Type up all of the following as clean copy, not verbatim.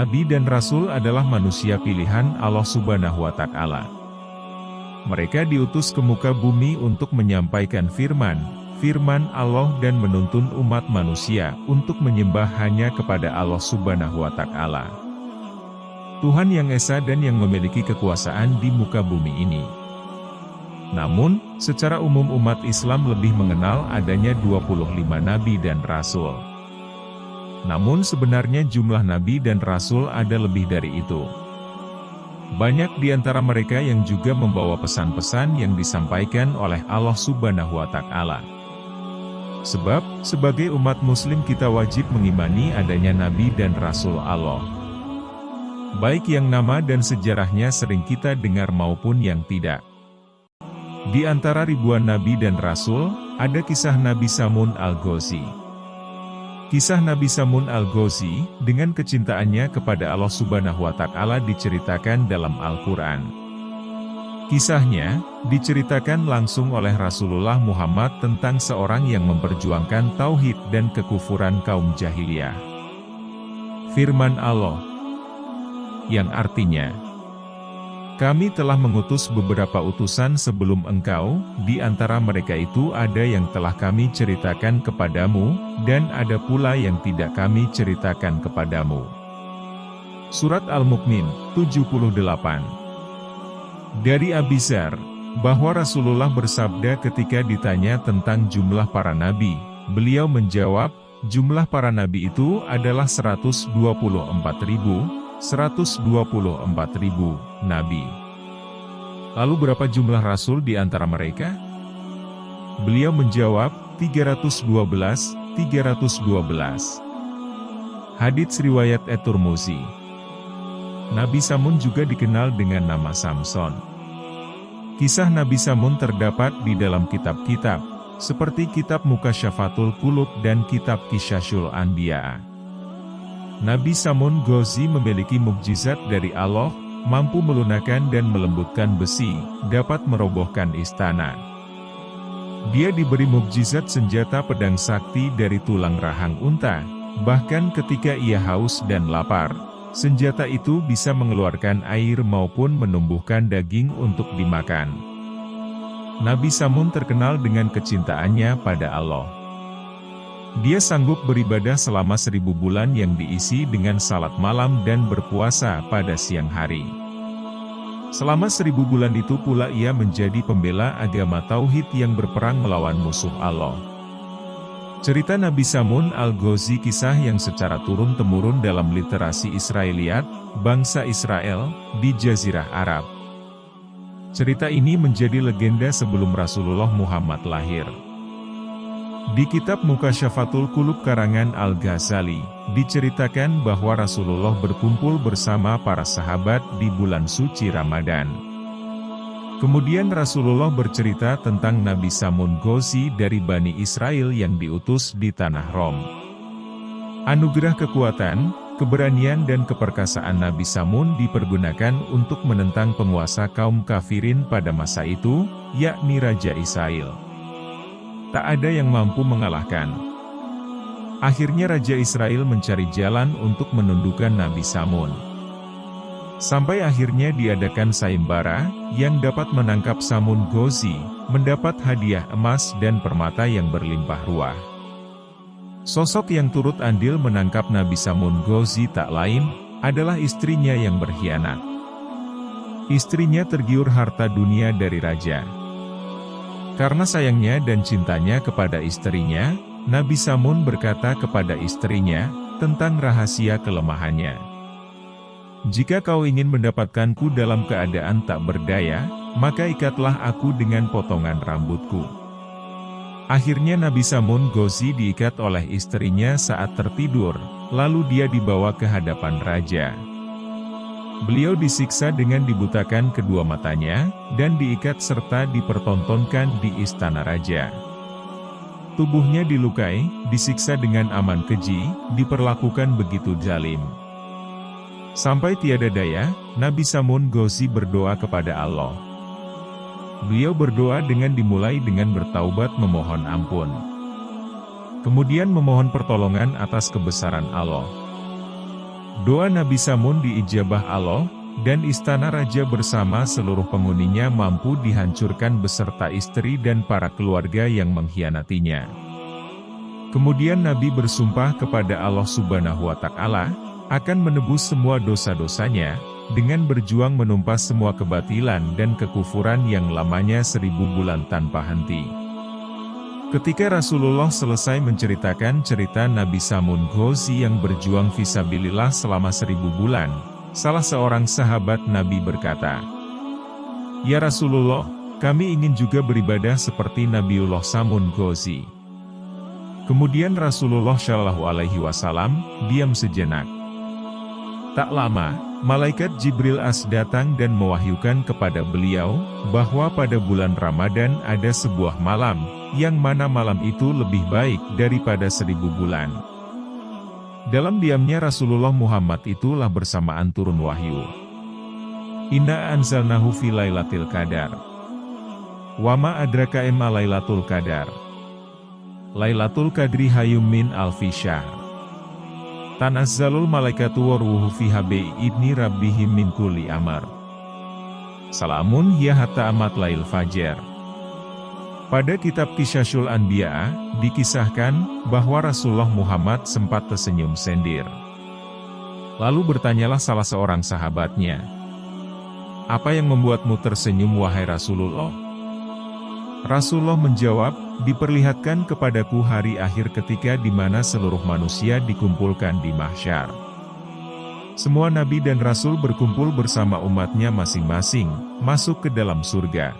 Nabi dan Rasul adalah manusia pilihan Allah Subhanahu wa Ta'ala. Mereka diutus ke muka bumi untuk menyampaikan firman Allah dan menuntun umat manusia untuk menyembah hanya kepada Allah Subhanahu wa Ta'ala. Tuhan yang esa dan yang memiliki kekuasaan di muka bumi ini. Namun, secara umum umat Islam lebih mengenal adanya 25 nabi dan rasul. Namun sebenarnya jumlah nabi dan rasul ada lebih dari itu. Banyak di antara mereka yang juga membawa pesan-pesan yang disampaikan oleh Allah Subhanahu wa Ta'ala. Sebab, sebagai umat muslim kita wajib mengimani adanya nabi dan rasul Allah. Baik yang nama dan sejarahnya sering kita dengar maupun yang tidak. Di antara ribuan nabi dan rasul, ada kisah Nabi Samun Al-Ghazi. Kisah Nabi Samun Al-Ghazi, dengan kecintaannya kepada Allah Subhanahu wa Ta'ala diceritakan dalam Al-Quran. Kisahnya, diceritakan langsung oleh Rasulullah Muhammad tentang seorang yang memperjuangkan tauhid dan kekufuran kaum jahiliyah. Firman Allah, yang artinya, kami telah mengutus beberapa utusan sebelum engkau, di antara mereka itu ada yang telah kami ceritakan kepadamu, dan ada pula yang tidak kami ceritakan kepadamu. Surat Al-Mu'min, 78. Dari Abi Dzar, bahwa Rasulullah bersabda ketika ditanya tentang jumlah para nabi, beliau menjawab, jumlah para nabi itu adalah 124.000 nabi. Lalu berapa jumlah rasul di antara mereka? Beliau menjawab, 312. Hadits riwayat At-Tirmidzi. Nabi Samun juga dikenal dengan nama Samson. Kisah Nabi Samun terdapat di dalam kitab-kitab, seperti kitab Mukasyafatul Qulub dan kitab Qisasul Anbiya. Nabi Samun Ghazi memiliki mukjizat dari Allah, mampu melunakkan dan melembutkan besi, dapat merobohkan istana. Dia diberi mukjizat senjata pedang sakti dari tulang rahang unta, bahkan ketika ia haus dan lapar, senjata itu bisa mengeluarkan air maupun menumbuhkan daging untuk dimakan. Nabi Samun terkenal dengan kecintaannya pada Allah. Dia sanggup beribadah selama 1000 bulan yang diisi dengan salat malam dan berpuasa pada siang hari. Selama 1000 bulan itu pula ia menjadi pembela agama Tauhid yang berperang melawan musuh Allah. Cerita Nabi Samun Al-Ghazi kisah yang secara turun-temurun dalam literasi Israeliat, bangsa Israel, di Jazirah Arab. Cerita ini menjadi legenda sebelum Rasulullah Muhammad lahir. Di kitab Mukasyafatul Qulub karangan Al-Ghazali, diceritakan bahwa Rasulullah berkumpul bersama para sahabat di bulan suci Ramadan. Kemudian Rasulullah bercerita tentang Nabi Samun Ghazi dari Bani Israel yang diutus di tanah Rom. Anugerah kekuatan, keberanian dan keperkasaan Nabi Samun dipergunakan untuk menentang penguasa kaum kafirin pada masa itu, yakni Raja Israel. Tak ada yang mampu mengalahkan. Akhirnya Raja Israel mencari jalan untuk menundukkan Nabi Samun. Sampai akhirnya diadakan sayembara, yang dapat menangkap Samun Ghazi, mendapat hadiah emas dan permata yang berlimpah ruah. Sosok yang turut andil menangkap Nabi Samun Ghazi tak lain, adalah istrinya yang berkhianat. Istrinya tergiur harta dunia dari raja. Karena sayangnya dan cintanya kepada istrinya, Nabi Samun berkata kepada istrinya, tentang rahasia kelemahannya. Jika kau ingin mendapatkanku dalam keadaan tak berdaya, maka ikatlah aku dengan potongan rambutku. Akhirnya Nabi Samun Ghazi diikat oleh istrinya saat tertidur, lalu dia dibawa ke hadapan raja. Beliau disiksa dengan dibutakan kedua matanya, dan diikat serta dipertontonkan di istana raja. Tubuhnya dilukai, disiksa dengan aman keji, diperlakukan begitu zalim. Sampai tiada daya, Nabi Samun Ghazi berdoa kepada Allah. Beliau berdoa dengan dimulai dengan bertaubat memohon ampun. Kemudian memohon pertolongan atas kebesaran Allah. Doa Nabi Samun diijabah Allah, dan istana raja bersama seluruh penghuninya mampu dihancurkan beserta istri dan para keluarga yang mengkhianatinya. Kemudian Nabi bersumpah kepada Allah Subhanahu wa Ta'ala, akan menebus semua dosa-dosanya, dengan berjuang menumpas semua kebatilan dan kekufuran yang lamanya 1000 bulan tanpa henti. Ketika Rasulullah selesai menceritakan cerita Nabi Samun Ghazi yang berjuang fisabilillah selama 1000 bulan, salah seorang sahabat Nabi berkata, "Ya Rasulullah, kami ingin juga beribadah seperti Nabiullah Samun Ghazi." Kemudian Rasulullah Shallallahu Alaihi Wasallam diam sejenak. Tak lama, malaikat Jibril As datang dan mewahyukan kepada beliau, bahwa pada bulan Ramadan ada sebuah malam, yang mana malam itu lebih baik daripada 1000 bulan. Dalam diamnya Rasulullah Muhammad itulah bersamaan turun wahyu. Inna anzalnahu fi lailatul qadar. Wa ma adraka ma lailatul qadar. Lailatul qadri hayyum min alfi syahr. Tanazzalul malaikatu waruhu fiha bi'idni rabbihim min kulli amr. Salamun hiya hatta matlail fajar. Pada kitab Qisasul Anbiya, dikisahkan bahwa Rasulullah Muhammad sempat tersenyum sendir. Lalu bertanyalah salah seorang sahabatnya, "Apa yang membuatmu tersenyum wahai Rasulullah?" Rasulullah menjawab, "Diperlihatkan kepadaku hari akhir ketika di mana seluruh manusia dikumpulkan di mahsyar. Semua nabi dan rasul berkumpul bersama umatnya masing-masing, masuk ke dalam surga.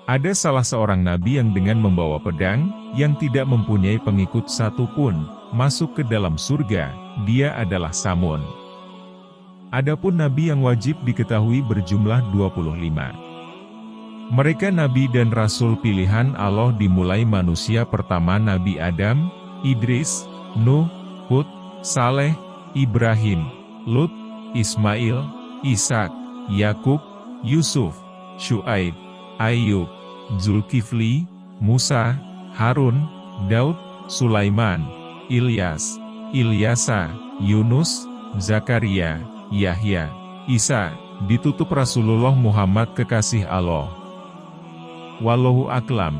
Ada salah seorang nabi yang dengan membawa pedang, yang tidak mempunyai pengikut satupun, masuk ke dalam surga, dia adalah Samun. Adapun nabi yang wajib diketahui berjumlah 25. Mereka nabi dan rasul pilihan Allah dimulai manusia pertama Nabi Adam, Idris, Nuh, Hud, Saleh, Ibrahim, Lut, Ismail, Ishak, Yakub, Yusuf, Syuaib, Ayub, Zulkifli, Musa, Harun, Daud, Sulaiman, Ilyas, Ilyasa, Yunus, Zakaria, Yahya, Isa, ditutup Rasulullah Muhammad kekasih Allah. Wallahu a'lam.